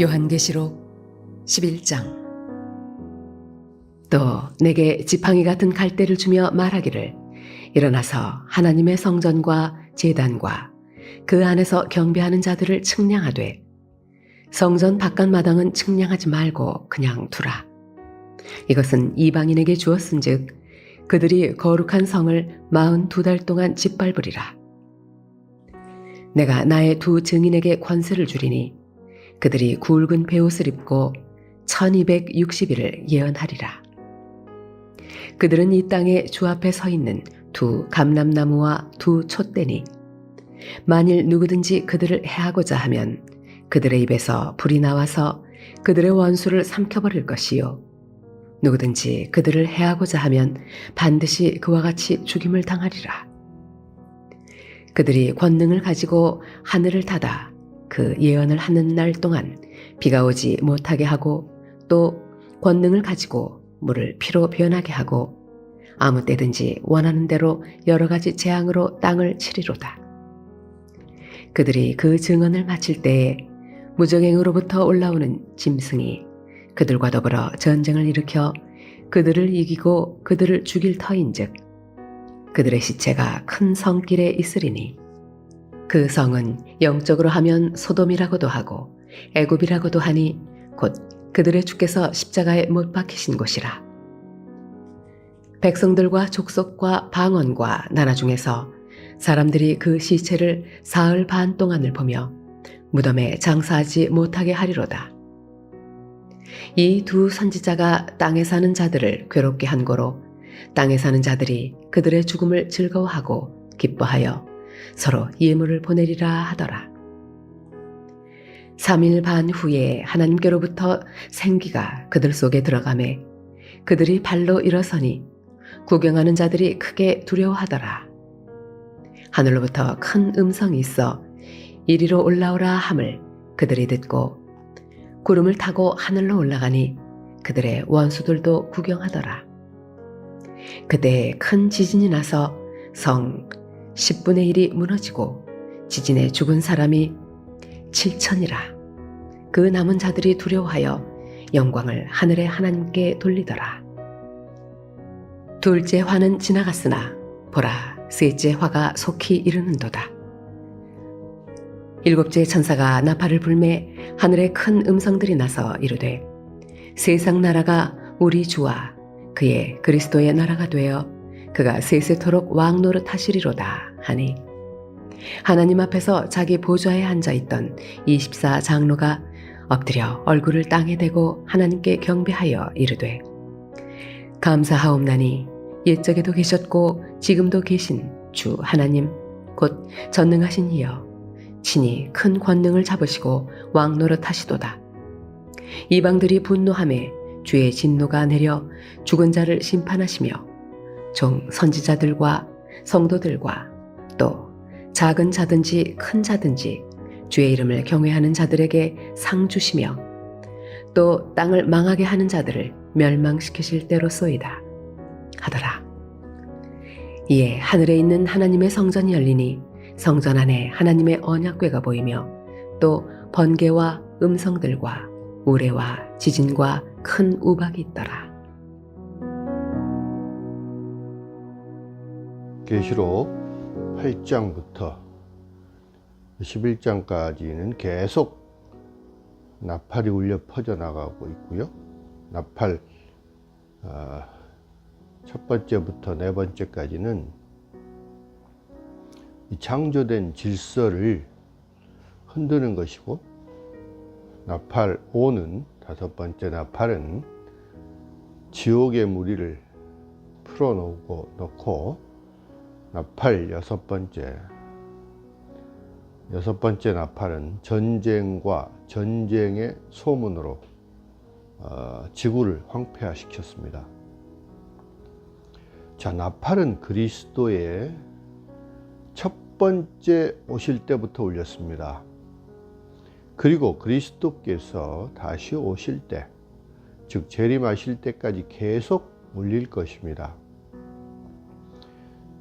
요한계시록 11장. 또 내게 지팡이 같은 갈대를 주며 말하기를, 일어나서 하나님의 성전과 제단과 그 안에서 경배하는 자들을 측량하되 성전 바깥마당은 측량하지 말고 그냥 두라. 이것은 이방인에게 주었은즉 그들이 거룩한 성을 42달 동안 짓밟으리라. 내가 나의 두 증인에게 권세를 주리니 그들이 굵은 베옷을 입고 1260일을 예언하리라. 그들은 이 땅에 주 앞에 서 있는 두 감람나무와 두 촛대니 만일 누구든지 그들을 해하고자 하면 그들의 입에서 불이 나와서 그들의 원수를 삼켜버릴 것이요, 누구든지 그들을 해하고자 하면 반드시 그와 같이 죽임을 당하리라. 그들이 권능을 가지고 하늘을 닫아 그 예언을 하는 날 동안 비가 오지 못하게 하고, 또 권능을 가지고 물을 피로 변하게 하고 아무 때든지 원하는 대로 여러 가지 재앙으로 땅을 치리로다. 그들이 그 증언을 마칠 때에 무적행으로부터 올라오는 짐승이 그들과 더불어 전쟁을 일으켜 그들을 이기고 그들을 죽일 터인즉 그들의 시체가 큰 성길에 있으리니, 그 성은 영적으로 하면 소돔이라고도 하고 애굽이라고도 하니 곧 그들의 주께서 십자가에 못 박히신 곳이라. 백성들과 족속과 방언과 나라 중에서 사람들이 그 시체를 사흘 반 동안을 보며 무덤에 장사하지 못하게 하리로다. 이 두 선지자가 땅에 사는 자들을 괴롭게 한 고로 땅에 사는 자들이 그들의 죽음을 즐거워하고 기뻐하여 서로 예물을 보내리라 하더라. 3일 반 후에 하나님께로부터 생기가 그들 속에 들어가매 그들이 발로 일어서니 구경하는 자들이 크게 두려워하더라. 하늘로부터 큰 음성이 있어 이리로 올라오라 함을 그들이 듣고 구름을 타고 하늘로 올라가니 그들의 원수들도 구경하더라. 그때 큰 지진이 나서 성 10분의 1이 무너지고 지진에 죽은 사람이 7천이라. 그 남은 자들이 두려워하여 영광을 하늘의 하나님께 돌리더라. 둘째 화는 지나갔으나 보라, 셋째 화가 속히 이르는도다. 일곱째 천사가 나팔을 불매 하늘에 큰 음성들이 나서 이르되, 세상 나라가 우리 주와 그의 그리스도의 나라가 되어 그가 세세토록 왕 노릇하시리로다 하니, 하나님 앞에서 자기 보좌에 앉아있던 24장로가 엎드려 얼굴을 땅에 대고 하나님께 경배하여 이르되, 감사하옵나니 옛적에도 계셨고 지금도 계신 주 하나님 곧 전능하신 이여, 친히 큰 권능을 잡으시고 왕 노릇하시도다. 이방들이 분노하매 주의 진노가 내려 죽은 자를 심판하시며 종 선지자들과 성도들과 또 작은 자든지 큰 자든지 주의 이름을 경외하는 자들에게 상 주시며 또 땅을 망하게 하는 자들을 멸망시키실 때로소이다 하더라. 이에 하늘에 있는 하나님의 성전이 열리니 성전 안에 하나님의 언약궤가 보이며 또 번개와 음성들과 우레와 지진과 큰 우박이 있더라. 계시록 8장부터 11장까지는 계속 나팔이 울려 퍼져나가고 있고요. 나팔 첫 번째부터 네 번째까지는 이 창조된 질서를 흔드는 것이고, 나팔 5는 다섯 번째 나팔은 지옥의 무리를 풀어놓고 나팔 여섯 번째 나팔은 전쟁과 전쟁의 소문으로 지구를 황폐화시켰습니다. 자, 나팔은 그리스도의 첫 번째 오실 때부터 울렸습니다. 그리고 그리스도께서 다시 오실 때, 즉 재림하실 때까지 계속 울릴 것입니다.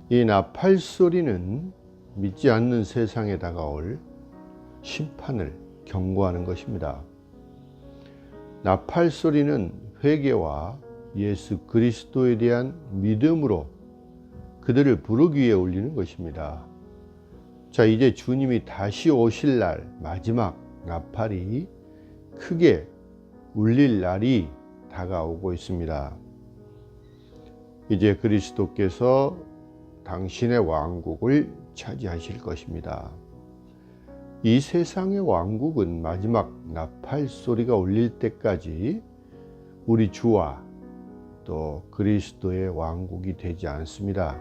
이 나팔 소리는 믿지 않는 세상에 다가올 심판을 경고하는 것입니다. 나팔 소리는 회개와 예수 그리스도에 대한 믿음으로 그들을 부르기 위해 울리는 것입니다. 자, 이제 주님이 다시 오실 날 마지막 나팔이 크게 울릴 날이 다가오고 있습니다. 이제 그리스도께서 당신의 왕국을 차지하실 것입니다. 이 세상의 왕국은 마지막 나팔 소리가 울릴 때까지 우리 주와 또 그리스도의 왕국이 되지 않습니다.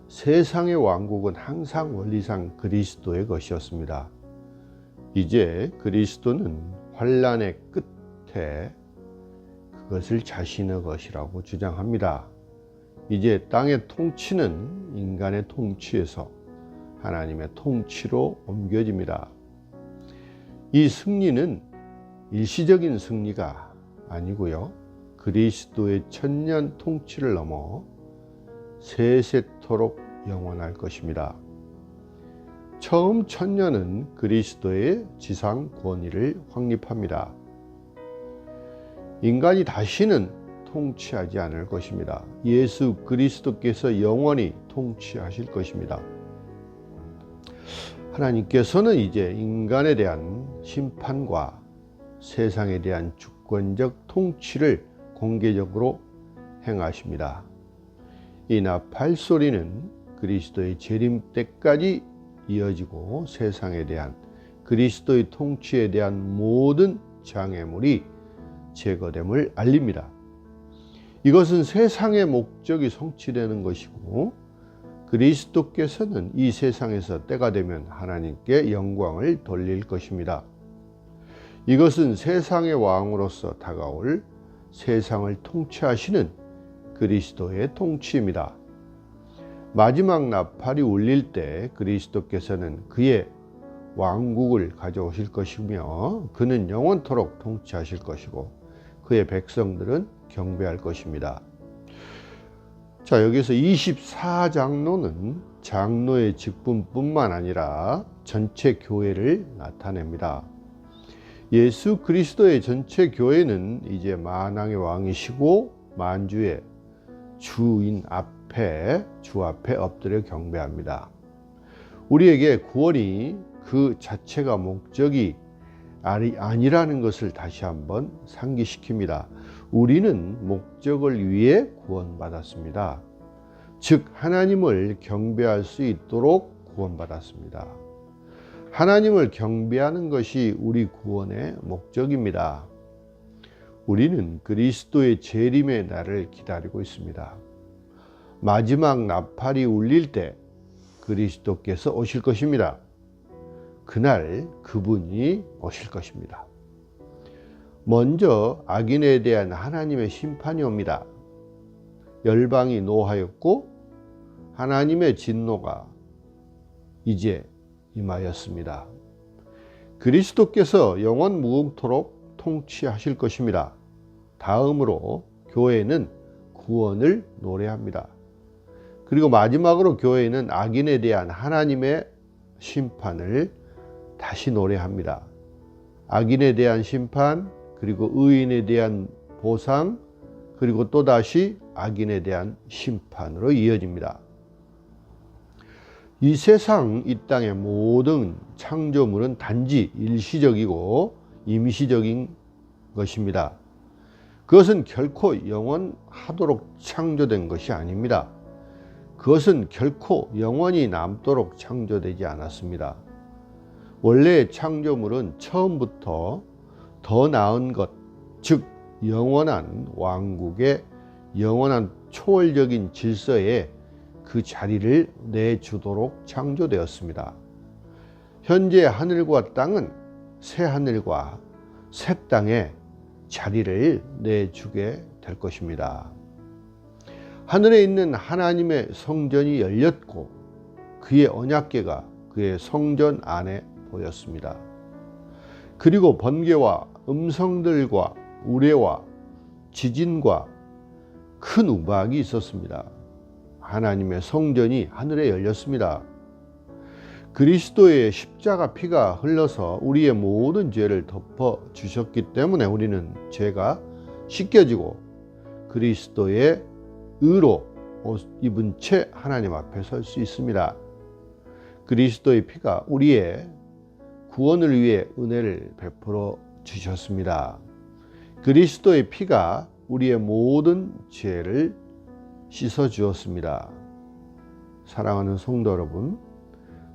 세상의 왕국은 항상 원리상 그리스도의 것이었습니다. 이제 그리스도는 환난의 끝에 그것을 자신의 것이라고 주장합니다. 이제 땅의 통치는 인간의 통치에서 하나님의 통치로 옮겨집니다. 이 승리는 일시적인 승리가 아니고요, 그리스도의 천년 통치를 넘어 세세토록 영원할 것입니다. 처음 천년은 그리스도의 지상 권위를 확립합니다. 인간이 다시는 통치하지 않을 것입니다. 예수 그리스도께서 영원히 통치하실 것입니다. 하나님께서는 이제 인간에 대한 심판과 세상에 대한 주권적 통치를 공개적으로 행하십니다. 이 나팔 소리는 그리스도의 재림 때까지 이어지고 세상에 대한 그리스도의 통치에 대한 모든 장애물이 제거됨을 알립니다. 이것은 세상의 목적이 성취되는 것이고, 그리스도께서는 이 세상에서 때가 되면 하나님께 영광을 돌릴 것입니다. 이것은 세상의 왕으로서 다가올 세상을 통치하시는 그리스도의 통치입니다. 마지막 나팔이 울릴 때 그리스도께서는 그의 왕국을 가져오실 것이며, 그는 영원토록 통치하실 것이고 그의 백성들은 경배할 것입니다. 자, 여기서 24장로는 장로의 직분뿐만 아니라 전체 교회를 나타냅니다. 예수 그리스도의 전체 교회는 이제 만왕의 왕이시고 만주의 주인 앞에, 주 앞에 엎드려 경배합니다. 우리에게 구원이 그 자체가 목적이 아니라는 것을 다시 한번 상기시킵니다. 우리는 목적을 위해 구원받았습니다. 즉 하나님을 경배할 수 있도록 구원받았습니다. 하나님을 경배하는 것이 우리 구원의 목적입니다. 우리는 그리스도의 재림의 날을 기다리고 있습니다. 마지막 나팔이 울릴 때 그리스도께서 오실 것입니다. 그날 그분이 오실 것입니다. 먼저 악인에 대한 하나님의 심판이 옵니다. 열방이 노하였고 하나님의 진노가 이제 임하였습니다. 그리스도께서 영원 무궁토록 통치하실 것입니다. 다음으로 교회는 구원을 노래합니다. 그리고 마지막으로 교회는 악인에 대한 하나님의 심판을 다시 노래합니다. 악인에 대한 심판, 그리고 의인에 대한 보상, 그리고 또다시 악인에 대한 심판으로 이어집니다. 이 세상, 이 땅의 모든 창조물은 단지 일시적이고 임시적인 것입니다. 그것은 결코 영원하도록 창조된 것이 아닙니다. 그것은 결코 영원히 남도록 창조되지 않았습니다. 원래 창조물은 처음부터 더 나은 것, 즉 영원한 왕국의 영원한 초월적인 질서에 그 자리를 내주도록 창조되었습니다. 현재 하늘과 땅은 새 하늘과 새 땅에 자리를 내주게 될 것입니다. 하늘에 있는 하나님의 성전이 열렸고 그의 언약궤가 그의 성전 안에 보였습니다. 그리고 번개와 음성들과 우레와 지진과 큰 우박이 있었습니다. 하나님의 성전이 하늘에 열렸습니다. 그리스도의 십자가 피가 흘러서 우리의 모든 죄를 덮어 주셨기 때문에 우리는 죄가 씻겨지고 그리스도의 의로 옷 입은 채 하나님 앞에 설 수 있습니다. 그리스도의 피가 우리의 구원을 위해 은혜를 베풀어 주셨습니다. 그리스도의 피가 우리의 모든 죄를 씻어 주었습니다. 사랑하는 성도 여러분,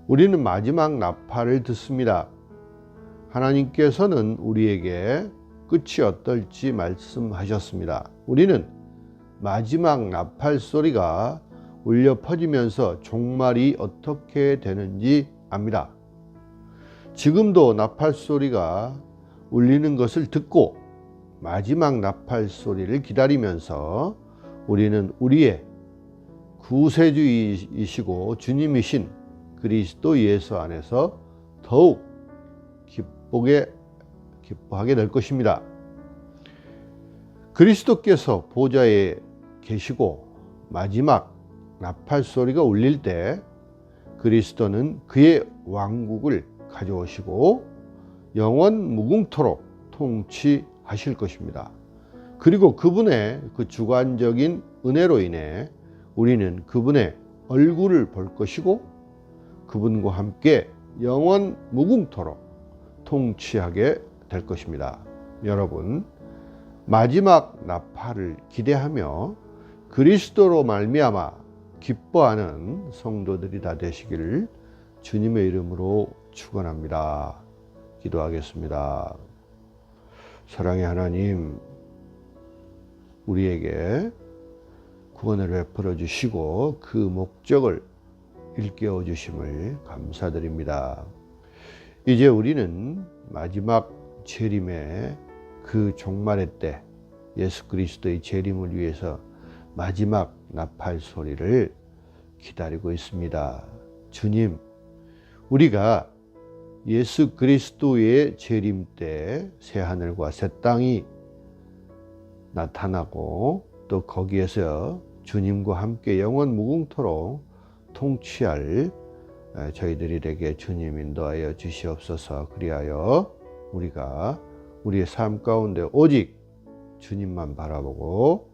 우리는 마지막 나팔을 듣습니다. 하나님께서는 우리에게 끝이 어떨지 말씀하셨습니다. 우리는 마지막 나팔 소리가 울려 퍼지면서 종말이 어떻게 되는지 압니다. 지금도 나팔 소리가 울리는 것을 듣고 마지막 나팔 소리를 기다리면서 우리는 우리의 구세주이시고 주님이신 그리스도 예수 안에서 더욱 기뻐하게 될 것입니다. 그리스도께서 보좌에 계시고 마지막 나팔 소리가 울릴 때 그리스도는 그의 왕국을 가져오시고 영원 무궁토록 통치하실 것입니다. 그리고 그분의 그 주관적인 은혜로 인해 우리는 그분의 얼굴을 볼 것이고 그분과 함께 영원 무궁토록 통치하게 될 것입니다. 여러분, 마지막 나팔을 기대하며 그리스도로 말미암아 기뻐하는 성도들이 다 되시기를 주님의 이름으로 축원합니다. 기도하겠습니다. 사랑의 하나님, 우리에게 구원을 베풀어 주시고 그 목적을 일깨워 주심을 감사드립니다. 이제 우리는 마지막 재림의 그 종말의 때 예수 그리스도의 재림을 위해서 마지막 나팔 소리를 기다리고 있습니다. 주님, 우리가 예수 그리스도의 재림 때 새 하늘과 새 땅이 나타나고 또 거기에서 주님과 함께 영원 무궁토록 통치할 저희들이 되게 주님 인도하여 주시옵소서. 그리하여 우리가 우리의 삶 가운데 오직 주님만 바라보고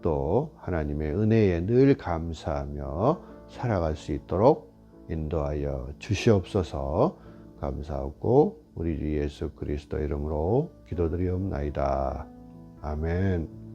또 하나님의 은혜에 늘 감사하며 살아갈 수 있도록 인도하여 주시옵소서. 감사하고 우리 주 예수 그리스도 이름으로 기도드리옵나이다. 아멘.